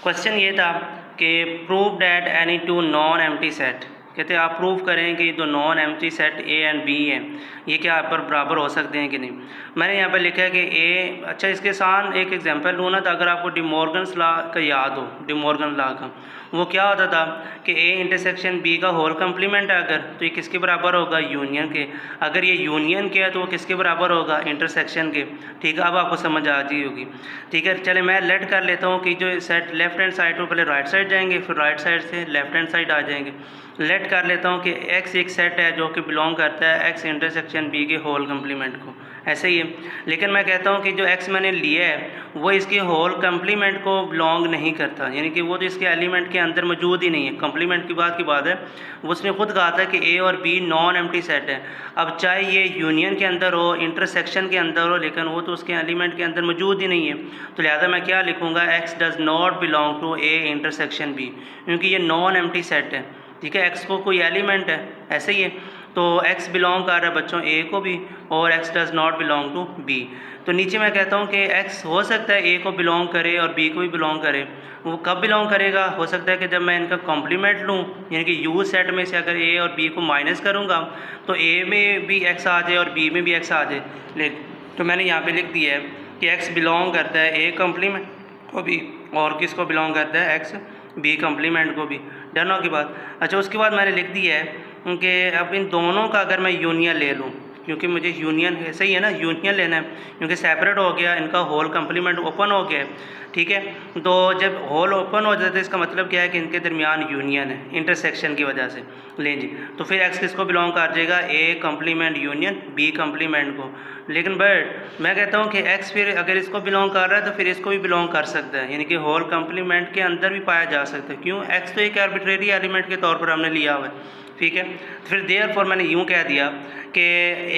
क्वेश्चन ये था कि prove that any two non empty set, कहते हैं आप प्रूव करें कि जो non empty set A and B हैं ये क्या पर बराबर हो सकते हैं कि नहीं। मैंने यहाँ पर लिखा है कि ए, अच्छा इसके साथ एक एग्जांपल लूँ ना, तो अगर आपको डिमॉर्गन्स लॉ का याद हो, डिमॉर्गन लॉ का, वो क्या होता था कि ए इंटरसेक्शन बी का होल कम्प्लीमेंट है अगर, तो ये किसके बराबर होगा, यूनियन के। अगर ये यूनियन के है तो वो किसके बराबर होगा, इंटरसेक्शन के। ठीक है, अब आपको समझ आ गई होगी। ठीक है, चले मैं लेट कर लेता हूँ कि जो सेट लेफ्ट हैंड साइड पर पहले राइट साइड जाएंगे, फिर राइट साइड से लेफ्ट हैंड साइड आ जाएंगे। लेट कर लेता हूँ कि एक्स एक सेट है जो कि बिलोंग करता है एक्स इंटरसेक्शन बी के होल कम्प्लीमेंट को, ऐसे ही है। लेकिन मैं कहता हूँ कि जो एक्स मैंने लिया है वो इसके होल कम्प्लीमेंट को बिलोंग नहीं करता, यानी कि वो तो इसके एलिमेंट के अंदर मौजूद ही नहीं है। कम्प्लीमेंट की बात है, उसने खुद कहा था कि ए और बी नॉन एम्प्टी सेट है। अब चाहे ये यूनियन के अंदर हो, इंटरसेक्शन के अंदर हो, लेकिन वो तो उसके एलिमेंट के अंदर मौजूद ही नहीं है। तो लिहाजा मैं क्या लिखूँगा, x does not belong to A intersection B, क्योंकि ये नॉन एम्प्टी सेट है। ठीक है, एक्स को कोई एलिमेंट है, ऐसे ही है। तो एक्स बिलोंग कर रहा है बच्चों ए को भी, और x does not belong to B. तो नीचे मैं कहता हूँ कि एक्स हो सकता है ए को बिलोंग करे और बी को भी बिलोंग करे। वो कब बिलोंग करेगा, हो सकता है कि जब मैं इनका कॉम्प्लीमेंट लूँ, यानी कि यू सेट में से अगर ए और बी को माइनस करूँगा तो ए में भी एक्स आ जाए और बी में भी एक्स आ जाए। तो मैंने यहाँ पे लिख दिया है कि एक्स बिलोंग करता है ए कॉम्प्लीमेंट को भी, और किसको बिलोंग करता है, एक्स बी कॉम्प्लीमेंट को भी। डन हो की बात। अच्छा, उसके बाद मैंने लिख दिया है कि अब इन दोनों का अगर मैं यूनियन ले लूँ, क्योंकि मुझे यूनियन ऐसे ही है ना, यूनियन लेना है, क्योंकि सेपरेट हो गया, इनका होल कम्प्लीमेंट ओपन हो गया है। ठीक है, तो जब होल ओपन हो जाता है इसका मतलब क्या है कि इनके दरमियान यूनियन है इंटरसेक्शन की वजह से। लें जी, तो फिर एक्स किसको बिलोंग कर जाएगा, A complement union B complement को। लेकिन बट मैं कहता हूँ कि एक्स फिर अगर इसको बिलोंग कर रहा है तो फिर इसको भी बिलोंग कर सकता है, यानी कि होल कम्प्लीमेंट के अंदर भी पाया जा सकता है। क्यों, एक्स तो एक आर्बिट्रेरी एलिमेंट के तौर पर हमने लिया हुआ है। ठीक है, फिर देयरफॉर मैंने यूँ कह दिया कि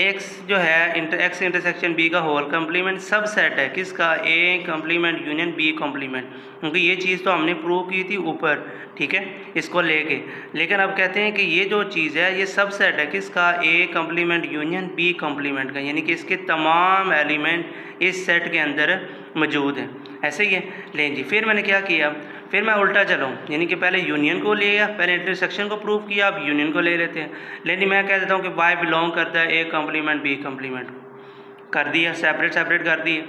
एक्स जो है एक्स इंटरसेक्शन बी का होल कम्प्लीमेंट सब सेट है किसका, A complement union B complement, क्योंकि ये चीज़ तो हमने प्रूव की थी ऊपर। ठीक है, इसको लेके, लेकिन अब कहते हैं कि ये जो चीज़ है ये सब सेट है किसका, A complement union B complement का, यानी कि इसके तमाम एलिमेंट इस सेट के अंदर मौजूद हैं, ऐसे ही है। लें जी, फिर मैंने क्या किया, फिर मैं उल्टा चलाऊँ, यानी कि पहले यूनियन को लिया, पहले इंटरसेक्शन को प्रूव किया, अब यूनियन को ले लेते हैं। लेकिन मैं कह देता हूँ कि वाई बिलोंग करता है ए कम्प्लीमेंट बी कम्प्लीमेंट, कर दिया, सेपरेट सेपरेट कर दिए।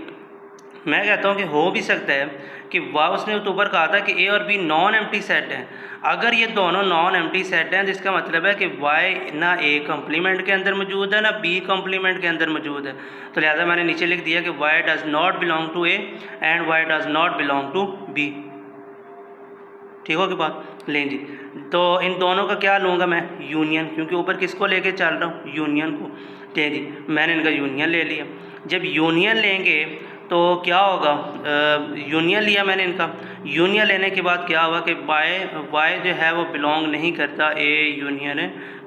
मैं कहता हूँ कि हो भी सकता है कि वाह, उसने तो ऊपर कहा था कि ए और बी नॉन एम्प्टी सेट हैं। अगर ये दोनों नॉन एम्प्टी सेट हैं जिसका मतलब है कि वाई ना ए कम्प्लीमेंट के अंदर मौजूद है ना बी कम्प्लीमेंट के अंदर मौजूद है। तो लिहाजा मैंने नीचे लिख दिया कि y does not belong to A and y does not belong to B. ठीक होगी बात। लें जी, तो इन दोनों का क्या लूँगा मैं, यूनियन, क्योंकि ऊपर किसको लेके चल रहा हूँ, यूनियन को। ठीक जी, मैंने इनका यूनियन ले लिया। जब यूनियन लेंगे तो क्या होगा, यूनियन लिया मैंने इनका। यूनियन लेने के बाद क्या हुआ कि वाई जो है वो बिलोंग नहीं करता ए यूनियन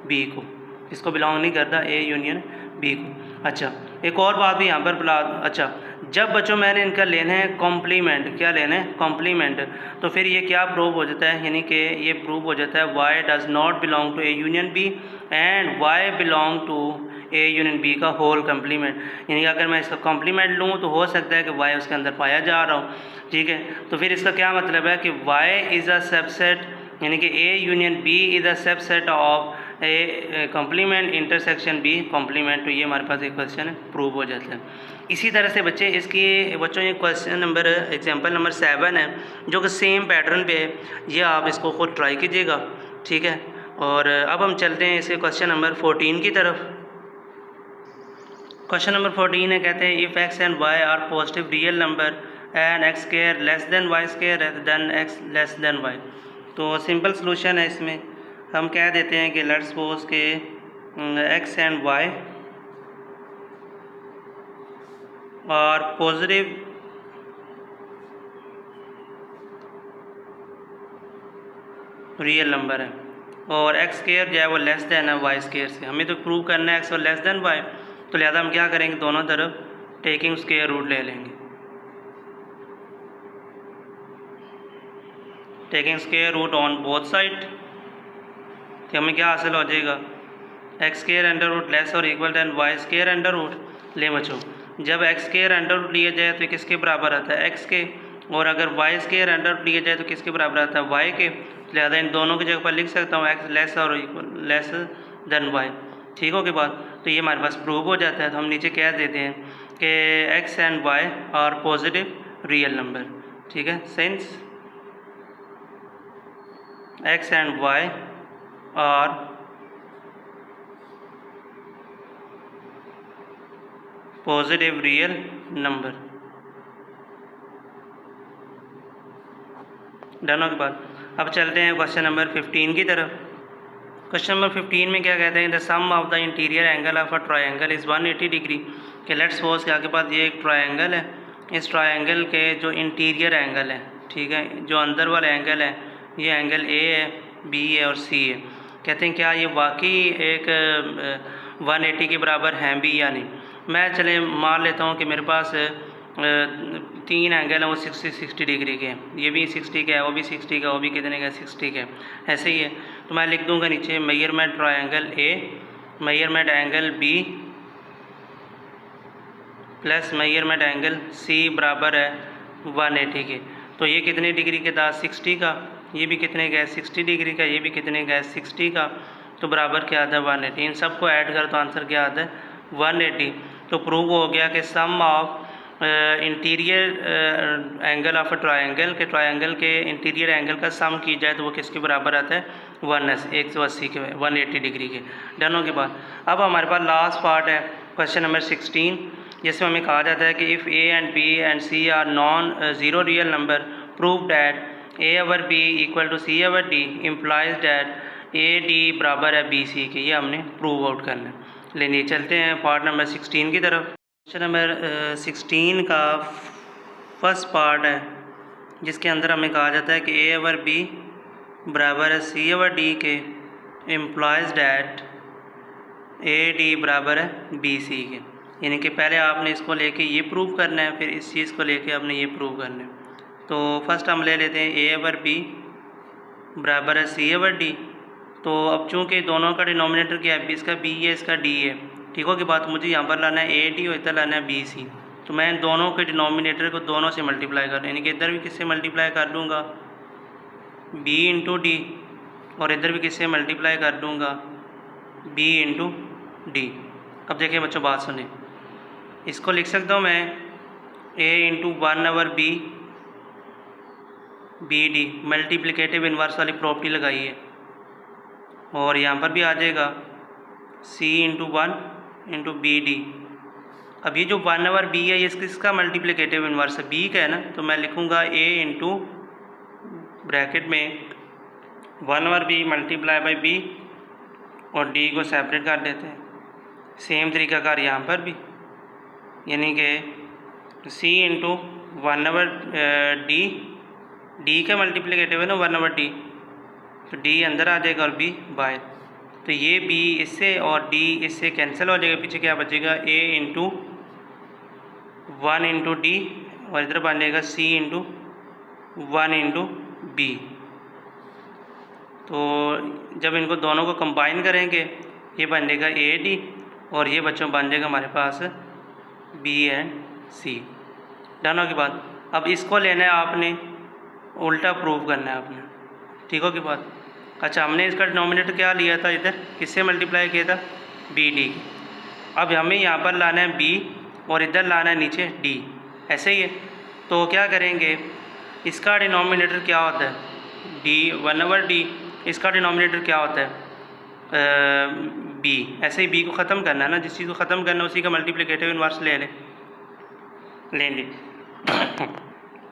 बी को, इसको बिलोंग नहीं करता ए यूनियन बी को। अच्छा, एक और बात भी यहाँ पर बुला, अच्छा जब बच्चों मैंने इनका लेना है कॉम्प्लीमेंट, क्या लेना है, कॉम्प्लीमेंट, तो फिर ये क्या प्रूव हो जाता है, यानी कि ये प्रूव हो जाता है y does not belong to A union B and y belong to A union B का होल कम्प्लीमेंट। यानी कि अगर मैं इसका कॉम्प्लीमेंट लूँ तो हो सकता है कि वाई उसके अंदर पाया जा रहा हो। ठीक है, तो फिर इसका क्या मतलब है कि वाई इज़ अ सबसेट, यानी कि A union B is a subset of A complement intersection B complement. तो ये हमारे पास एक क्वेश्चन प्रूव हो जाता है। इसी तरह से बच्चे इसकी बच्चों ये क्वेश्चन नंबर एग्जांपल नंबर 7 है जो कि सेम पैटर्न पे है, ये आप इसको खुद ट्राई कीजिएगा। ठीक है, और अब हम चलते हैं इसके क्वेश्चन नंबर 14 की तरफ। क्वेश्चन नंबर 14 है, कहते हैं if x and y are positive real number and x square less than y square then x less than y. तो सिंपल सोल्यूशन है, इसमें हम कह देते हैं कि लेट्स सपोज के एक्स एंड वाई और पॉजिटिव रियल नंबर है और एक्स स्क्वायर जो है वो लेस देन है वाई स्क्वायर से। हमें तो प्रूव करना है एक्स और लेस देन वाई, तो लिहाजा हम क्या करेंगे, दोनों तरफ टेकिंग स्क्वायर रूट ले लेंगे। Taking square root on both side, तो हमें क्या हासिल हो जाएगा, x square under root less और equal than y square under root. ले बच्चों, जब एक्स स्क्वायर अंडर रूट लिया जाए तो किसके बराबर आता है, एक्स के, और अगर वाई स्क्वायर अंडर रूट लिया जाए तो किसके बराबर आता है, वाई के। लिहाजा इन दोनों की जगह पर लिख सकता हूँ एक्स लेस और इक्वल लेस देन वाई। ठीक हो के बाद तो ये हमारे पास प्रूव हो जाता है। तो हम नीचे कह देते हैं कि x and y are positive real number. ठीक है, since x and y are positive real number. Done के बाद अब चलते हैं क्वेश्चन नंबर 15 की तरफ। क्वेश्चन नंबर 15 में क्या कहते हैं, the sum of the interior angle of a triangle is 180 degree. कि लेट्स सपोज कि आपके पास ये एक ट्रायंगल है, इस ट्रायंगल के जो इंटीरियर एंगल है, ठीक है, जो अंदर वाला एंगल है, ये एंगल ए है, बी है और सी है। कहते हैं क्या ये वाकई एक 180 के बराबर हैं भी या नहीं। मैं चले मान लेता हूँ कि मेरे पास 3 एंगल हैं वो 60 डिग्री के, ये भी 60 का है, वो भी 60 का, वो भी कितने का, 60 का, ऐसे ही है। तो मैं लिख दूंगा नीचे measurement triangle A, measurement angle B plus measurement angle C बराबर है 180 के। तो ये कितने डिग्री के था, 60 का, ये भी कितने का है, 60 डिग्री का, ये भी कितने का है, 60 का, तो बराबर क्या आता है 180। इन सबको ऐड कर तो आंसर क्या आता है 180। तो प्रूव हो गया कि sum of interior angle of a triangle के, ट्रायंगल के इंटीरियर एंगल का सम की जाए तो वो किसके बराबर आता है 180 के, 180 डिग्री के। डनों के बाद अब हमारे पास लास्ट पार्ट है क्वेश्चन नंबर 16, जिसमें हमें कहा जाता है कि if A and B and C are non zero real number prove that A over B equal to C over D implies that A D बराबर है बी सी के। ये हमने प्रूव आउट करना है। लेकिन चलते हैं पार्ट नंबर 16 की तरफ। क्वेश्चन नंबर 16 का फर्स्ट पार्ट है, जिसके अंदर हमें कहा जाता है कि ए ओवर बी बराबर है सी ओवर डी के इम्प्लाइज डैट ए डी बराबर है बी सी के। यानी कि पहले आपने इसको लेके ये प्रूव करना है, फिर इस चीज़ को लेके आपने ये प्रूव करना है। तो फर्स्ट हम ले लेते हैं ए ओवर बी बराबर है सी ओवर डी। तो अब चूँकि दोनों का डिनोमिनेटर क्या है, इसका बी है, इसका डी है, ठीक हो की बात, मुझे यहाँ पर लाना है ए डी और इधर लाना है बी सी। तो मैं इन दोनों के डिनोमिनेटर को दोनों से मल्टीप्लाई कर, यानी कि इधर भी किससे मल्टीप्लाई कर दूँगा, बी इंटू डी, और इधर भी किससे मल्टीप्लाई कर दूँगा, बी इंटू डी। अब देखिए बच्चों बात सुने, इसको लिख सकता हूँ मैं A into 1 over B B D, multiplicative inverse वाली प्रॉपर्टी लगाई है, और यहाँ पर भी आ जाएगा C into 1 into B D. अब ये जो 1 ओवर बी है ये किसका मल्टीप्लिकेटिव इन्वर्स है, बी का है ना, तो मैं लिखूँगा ए इंटू ब्रैकेट में 1 over B multiply by B और डी को सेपरेट कर देते हैं। सेम तरीका कार यहाँ पर भी, यानी कि सी इंटू 1 ओवर डी, डी का मल्टीप्लिकेटिव है ना 1 ओवर डी, तो डी अंदर आ जाएगा और बी बाहर। तो ये बी इससे और डी इससे कैंसिल हो जाएगा, पीछे क्या बचेगा ए इंटू 1 इंटू डी, और इधर बन जाएगा सी इंटू 1 इंटू बी। तो जब इनको दोनों को कंबाइन करेंगे ये बन जाएगा ए डी, और ये बच्चों बन जाएगा हमारे पास बी एंड सी। डन के बाद अब इसको लेना है आपने, उल्टा प्रूव करना है आपने, ठीक हो की बात। अच्छा, हमने इसका डिनोमिनेटर क्या लिया था, इधर किससे मल्टीप्लाई किया था, बी डी। अब हमें यहाँ पर लाना है बी और इधर लाना है नीचे डी, ऐसे ही है। तो क्या करेंगे, इसका डिनोमिनेटर क्या होता है, डी 1 ओवर डी, इसका डिनोमिनेटर क्या होता है बी। ऐसे ही बी को ख़त्म करना है ना, जिस चीज़ को ख़त्म करना है उसी का मल्टीप्लिकेटिव इन्वर्स ले लेंगे।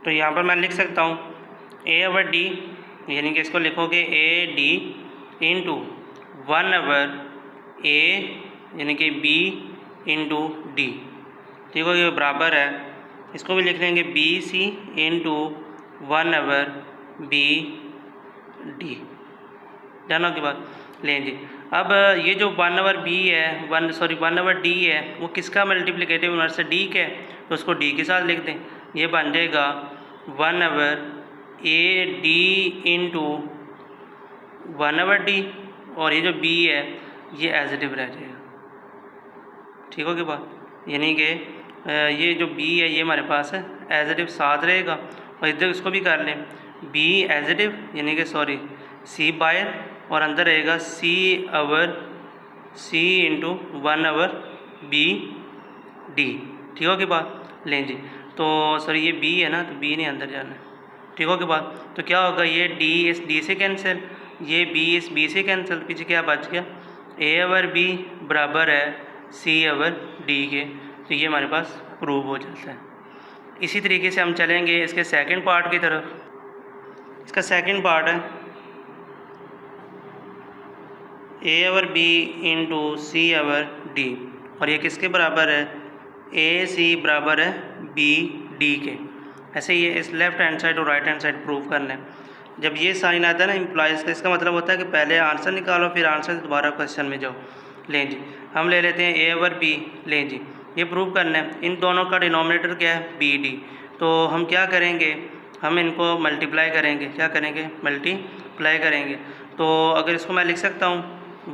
तो यहाँ पर मैं लिख सकता हूँ ए ओवर डी, यानी कि इसको लिखोगे ए डी इंटू 1 ओवर ए यानी कि बी इंटू डी, ठीक हो, ये बराबर है, इसको भी लिख लेंगे B C into 1 over B D. जाना की बात लें जी। अब ये जो 1/b है 1/d है वो किसका मल्टीप्लिकेटिव इन्वर्स है, डी के, तो उसको डी के साथ लिख दें। ये बन जाएगा 1/ad इंटू 1/d, और ये जो b है ये एज इट इज रह जाएगा। ठीक हो गई बात, यानी कि ये जो b है ये हमारे पास है एज इट इज साथ रहेगा। और इधर इसको भी कर लें b एज इट इज, यानी कि सॉरी c बाहर और अंदर रहेगा c इंटू 1/b d। ठीक हो गई बात लें जी। तो सॉरी ये b है ना, तो b नहीं अंदर जाना है। ठीक हो गई बात, तो क्या होगा, ये d इस d से कैंसिल, ये b इस b से कैंसिल, पीछे क्या बच गया a/b बराबर है c/d के। तो ये हमारे पास प्रूव हो जाता है। इसी तरीके से हम चलेंगे इसके सेकंड पार्ट की तरफ। इसका सेकंड पार्ट है a/b इंटू c/d, और ये किसके बराबर है, ac बराबर है bd के। ऐसे ये इस लेफ्ट हैंड साइड और राइट हैंड साइड प्रूव करना है। जब ये साइन आता है ना इम्प्लाइज का, इसका मतलब होता है कि पहले आंसर निकालो फिर आंसर से दोबारा क्वेश्चन में जाओ। लें जी, हम ले लेते हैं a/b। लें जी, ये प्रूव करना है। इन दोनों का डिनोमिनेटर क्या है, bd। तो हम क्या करेंगे, हम इनको मल्टीप्लाई करेंगे। क्या करेंगे, मल्टीप्लाई करेंगे। तो अगर इसको मैं लिख सकता हूँ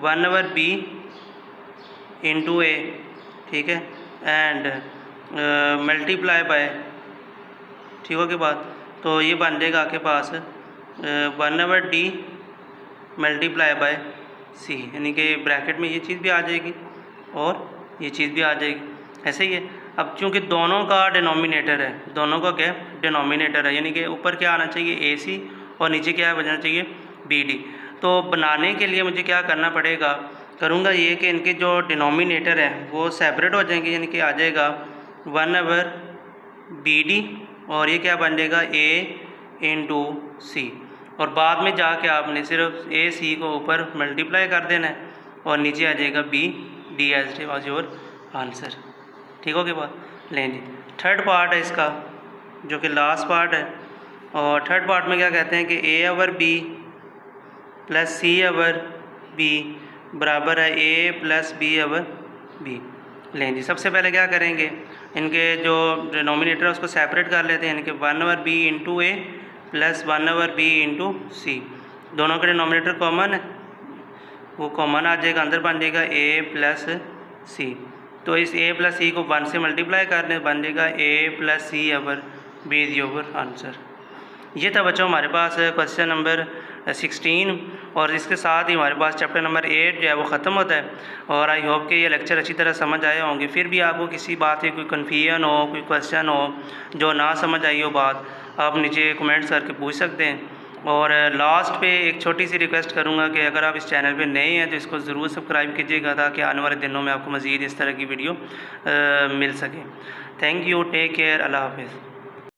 1/b इंटू a, ठीक है, एंड मल्टीप्लाई बाय, ठीक हो के बाद, तो ये बन जाएगा आपके पास 1/d मल्टीप्लाई बाय c, यानी कि ब्रैकेट में ये चीज़ भी आ जाएगी और ये चीज़ भी आ जाएगी। ऐसे ही है। अब चूँकि दोनों का डिनोमिनेटर है, दोनों का क्या डिनोमिनेटर है, यानी कि ऊपर क्या आना चाहिए ac और नीचे क्या बजना चाहिए bd। तो बनाने के लिए मुझे क्या करना पड़ेगा, करूँगा ये कि इनके जो डिनोमिनेटर है वो सेपरेट हो जाएंगे, यानी कि आ जाएगा 1/bd और ये क्या बन जाएगा a इंटू c, और बाद में जाके आपने सिर्फ a c को ऊपर मल्टीप्लाई कर देना है और नीचे आ जाएगा b d as your answer. ठीक हो गया बात लें जी। थर्ड पार्ट है इसका जो कि लास्ट पार्ट है, और थर्ड पार्ट में क्या कहते हैं कि a/b प्लस c/b बराबर है a प्लस b/b। लें जी, सबसे पहले क्या करेंगे, इनके जो डिनोमिनेटर है उसको सेपरेट कर लेते हैं, यानी कि 1/b into a plus 1/b into c। दोनों का डिनोमिनेटर कॉमन है, वो कॉमन आ जाएगा, अंदर बन जाएगा a प्लस c। तो इस a प्लस c को 1 से मल्टीप्लाई करने बन जाएगा a plus c/b is your answer. ये था बच्चों हमारे पास क्वेश्चन नंबर 16, और इसके साथ ही हमारे पास चैप्टर नंबर 8 जो है वो ख़त्म होता है। और आई होप कि ये लेक्चर अच्छी तरह समझ आए होंगे। फिर भी आपको किसी बात की कोई कन्फ्यूजन हो, कोई क्वेश्चन हो जो ना समझ आई हो बात, आप नीचे कमेंट्स करके पूछ सकते हैं। और लास्ट पे एक छोटी सी रिक्वेस्ट करूँगा कि अगर आप इस चैनल पे नए हैं तो इसको ज़रूर सब्सक्राइब कीजिएगा ताकि आने वाले दिनों में आपको मज़ीद इस तरह की वीडियो मिल सके। थैंक यू, टेक केयर, अल्लाह हाफिज़।